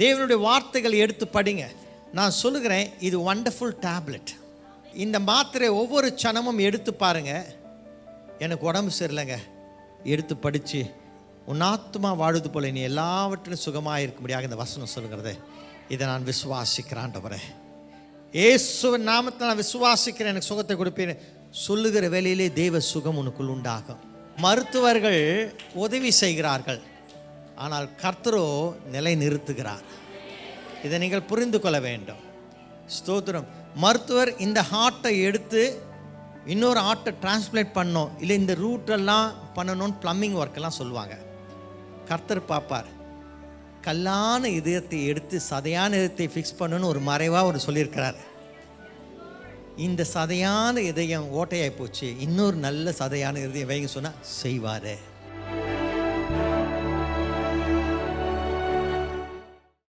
தேவனுடைய வார்த்தைகள் எடுத்து படிங்க. நான் சொல்லுகிறேன், இது வண்டர்ஃபுல் டேப்லெட். இந்த மாத்திரை ஒவ்வொரு சனமும் எடுத்து பாருங்க. எனக்கு உடம்பு சரியில்லைங்க, எடுத்து படித்து உன் ஆத்துமா வாழுது போல நீ எல்லாவற்றிலும் சுகமாக இருக்க முடியாது இந்த வசனம் சொல்லுகிறது. இதை நான் விசுவாசிக்கிறான்டவரே, இயேசுவின் நாமத்தில் நான் விசுவாசிக்கிறேன், எனக்கு சுகத்தை கொடுப்பேன் சொல்லுகிற வேளையிலே தெய்வ சுகம் உனக்குள் உண்டாகும். மருத்துவர்கள் உதவி செய்கிறார்கள், ஆனால் கர்த்தரோ நிலை நிறுத்துகிறார். இதை நீங்கள் புரிந்து கொள்ள வேண்டும். ஸ்தோத்திரம். மருத்துவர் இந்த ஹார்ட்டை எடுத்து இன்னொரு ஹார்ட்டை டிரான்ஸ்பிளேட் பண்ணணும், இல்லை இந்த ரூட்டெல்லாம் பண்ணணும்னு ப்ளம்பிங் ஒர்க்கெல்லாம் சொல்லுவாங்க. கர்த்தர் பார்ப்பார், கல்லான இதயத்தை எடுத்து சதையான இதயத்தை ஃபிக்ஸ் பண்ணணும்னு ஒரு மறைவாக ஒரு சொல்லியிருக்கிறார். இந்த சதையான இதயம் ஓட்டையாகி போச்சு, இன்னொரு நல்ல சதையான இதயம் வைங்க சொன்னால் செய்வார்.